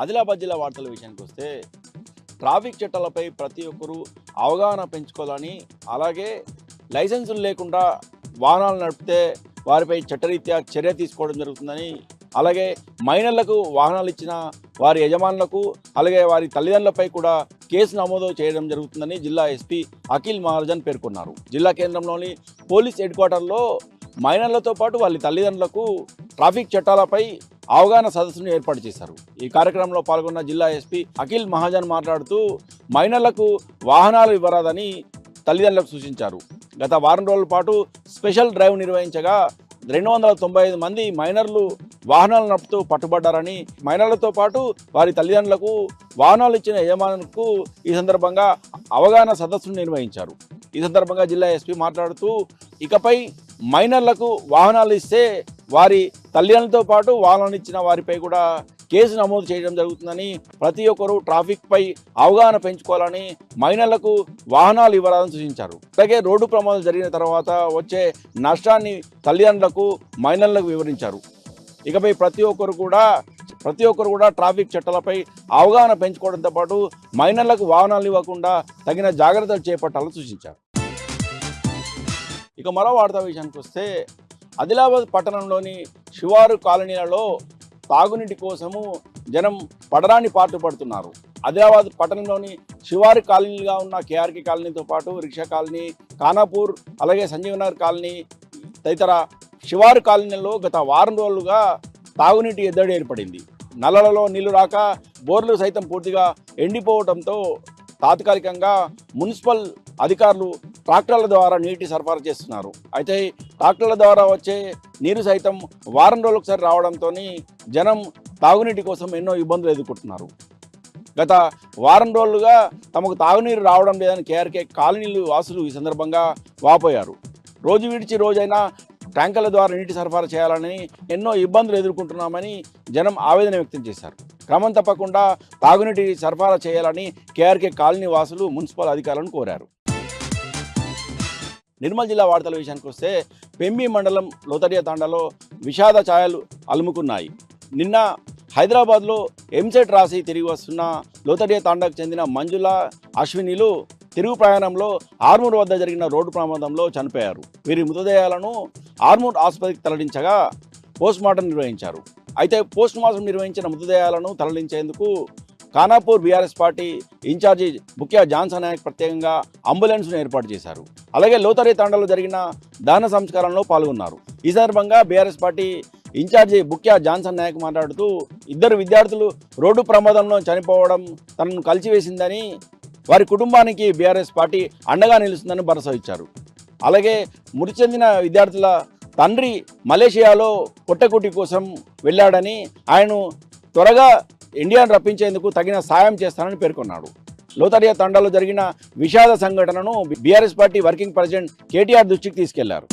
ఆదిలాబాద్ జిల్లా వార్తల విషయానికి వస్తే ట్రాఫిక్ చట్టాలపై ప్రతి ఒక్కరూ అవగాహన పెంచుకోవాలని, అలాగే లైసెన్సులు లేకుండా వాహనాలు నడిపితే వారిపై చట్టరీత్యా చర్య తీసుకోవడం జరుగుతుందని, అలాగే మైనర్లకు వాహనాలు ఇచ్చిన వారి యజమానులకు అలాగే వారి తల్లిదండ్రులపై కూడా కేసు నమోదు చేయడం జరుగుతుందని జిల్లా ఎస్పీ అఖిల్ మహాజన్ పేర్కొన్నారు. జిల్లా కేంద్రంలోని పోలీస్ హెడ్ క్వార్టర్లో మైనర్లతో పాటు వాళ్ళ తల్లిదండ్రులకు ట్రాఫిక్ చట్టాలపై అవగాహన సదస్సును ఏర్పాటు చేశారు. ఈ కార్యక్రమంలో పాల్గొన్న జిల్లా ఎస్పీ అఖిల్ మహాజన్ మాట్లాడుతూ మైనర్లకు వాహనాలు ఇవ్వరాదని తల్లిదండ్రులకు సూచించారు. గత వారం రోజుల పాటు స్పెషల్ డ్రైవ్ నిర్వహించగా 295 మంది మైనర్లు వాహనాలు నడుపుతూ పట్టుబడ్డారని, మైనర్లతో పాటు వారి తల్లిదండ్రులకు వాహనాలు ఇచ్చిన యజమానులకు ఈ సందర్భంగా అవగాహన సదస్సును నిర్వహించారు. ఈ సందర్భంగా జిల్లా ఎస్పీ మాట్లాడుతూ ఇకపై మైనర్లకు వాహనాలు ఇస్తే వారి తల్లిదండ్రులతో పాటు వాహనాలు ఇచ్చిన వారిపై కూడా కేసు నమోదు చేయడం జరుగుతుందని, ప్రతి ఒక్కరూ ట్రాఫిక్పై అవగాహన పెంచుకోవాలని, మైనర్లకు వాహనాలు ఇవ్వాలని సూచించారు. అలాగే రోడ్డు ప్రమాదాలు జరిగిన తర్వాత వచ్చే నష్టాన్ని తల్లిదండ్రులకు మైనర్లకు వివరించారు. ఇకపై ప్రతి ఒక్కరు కూడా ట్రాఫిక్ చట్టాలపై అవగాహన పెంచుకోవడంతో పాటు మైనర్లకు వాహనాలు ఇవ్వకుండా తగిన జాగ్రత్తలు చేపట్టాలని సూచించారు. ఇక మరో వార్తా విషయానికి వస్తే ఆదిలాబాద్ పట్టణంలోని శివారు కాలనీలలో తాగునీటి కోసము జనం పడరాని పాటు పడుతున్నారు. ఆదిలాబాద్ పట్టణంలోని శివారు కాలనీలుగా ఉన్న కేఆర్కే కాలనీతో పాటు రిక్షా కాలనీ, ఖానాపూర్, అలాగే సంజీవనగర్ కాలనీ తదితర శివారు కాలనీలలో గత వారం రోజులుగా తాగునీటి ఎద్దడి ఏర్పడింది. నల్లలలో నీళ్లు రాక బోర్లు సైతం పూర్తిగా ఎండిపోవడంతో తాత్కాలికంగా మున్సిపల్ అధికారులు ట్రాక్టర్ల ద్వారా నీటి సరఫరా చేస్తున్నారు. అయితే ట్రాక్టర్ల ద్వారా వచ్చే నీరు సైతం వారం రోజులకు ఒకసారి రావడంతో జనం తాగునీటి కోసం ఎన్నో ఇబ్బందులు ఎదుర్కొంటున్నారు. గత వారం రోజులుగా తమకు తాగునీరు రావడం లేదని కేఆర్కే కాలనీలు వాసులు ఈ సందర్భంగా వాపోయారు. రోజు విడిచి రోజైనా ట్యాంకర్ల ద్వారా నీటి సరఫరా చేయాలని ఎన్నో ఇబ్బందులు ఎదుర్కొంటున్నామని జనం ఆవేదన వ్యక్తం చేశారు. క్రమం తప్పకుండా తాగునీటి సరఫరా చేయాలని కేఆర్కే కాలనీ వాసులు మున్సిపల్ అధికారులను కోరారు. నిర్మల్ జిల్లా వార్తల విషయానికి వస్తే పెంబి మండలం లోతడియ తాండాలో విషాద ఛాయలు అలుముకున్నాయి. నిన్న హైదరాబాద్లో ఎంసెట్ రాసి తిరిగి వస్తున్న లోతడియ తాండాకు చెందిన మంజుల, అశ్వినిలు తిరుగు ప్రయాణంలో ఆర్మూర్ వద్ద జరిగిన రోడ్డు ప్రమాదంలో చనిపోయారు. వీరి మృతదేహాలను ఆర్మూర్ ఆసుపత్రికి తరలించగా పోస్ట్మార్టం నిర్వహించారు. అయితే పోస్ట్మార్టం నిర్వహించిన మృతదేహాలను తరలించేందుకు Khanapur BRS party in charge Bukya Johnson Nayak ప్రత్యేకంగా అంబులెన్స్ను ఏర్పాటు చేశారు. అలాగే లోతడి తాండాలో జరిగిన దహన సంస్కారంలో పాల్గొన్నారు. ఈ సందర్భంగా BRS party in charge Bukya Johnson Nayak మాట్లాడుతూ 2 విద్యార్థులు రోడ్డు ప్రమాదంలో చనిపోవడం తనను కలిసివేసిందని, వారి కుటుంబానికి బీఆర్ఎస్ పార్టీ అండగా నిలుస్తుందని భరోసా ఇచ్చారు. అలాగే మృతి చెందిన విద్యార్థుల తండ్రి మలేషియాలో పొట్టకుటి కోసం వెళ్ళాడని, ఆయనను త్వరగా ఇండియాను రప్పించేందుకు తగిన సాయం చేస్తానని పేర్కొన్నాడు. లోతడియ తండాలో జరిగిన విషాద సంఘటనను BRS party working president KTR దృష్టికి తీసుకెళ్లారు.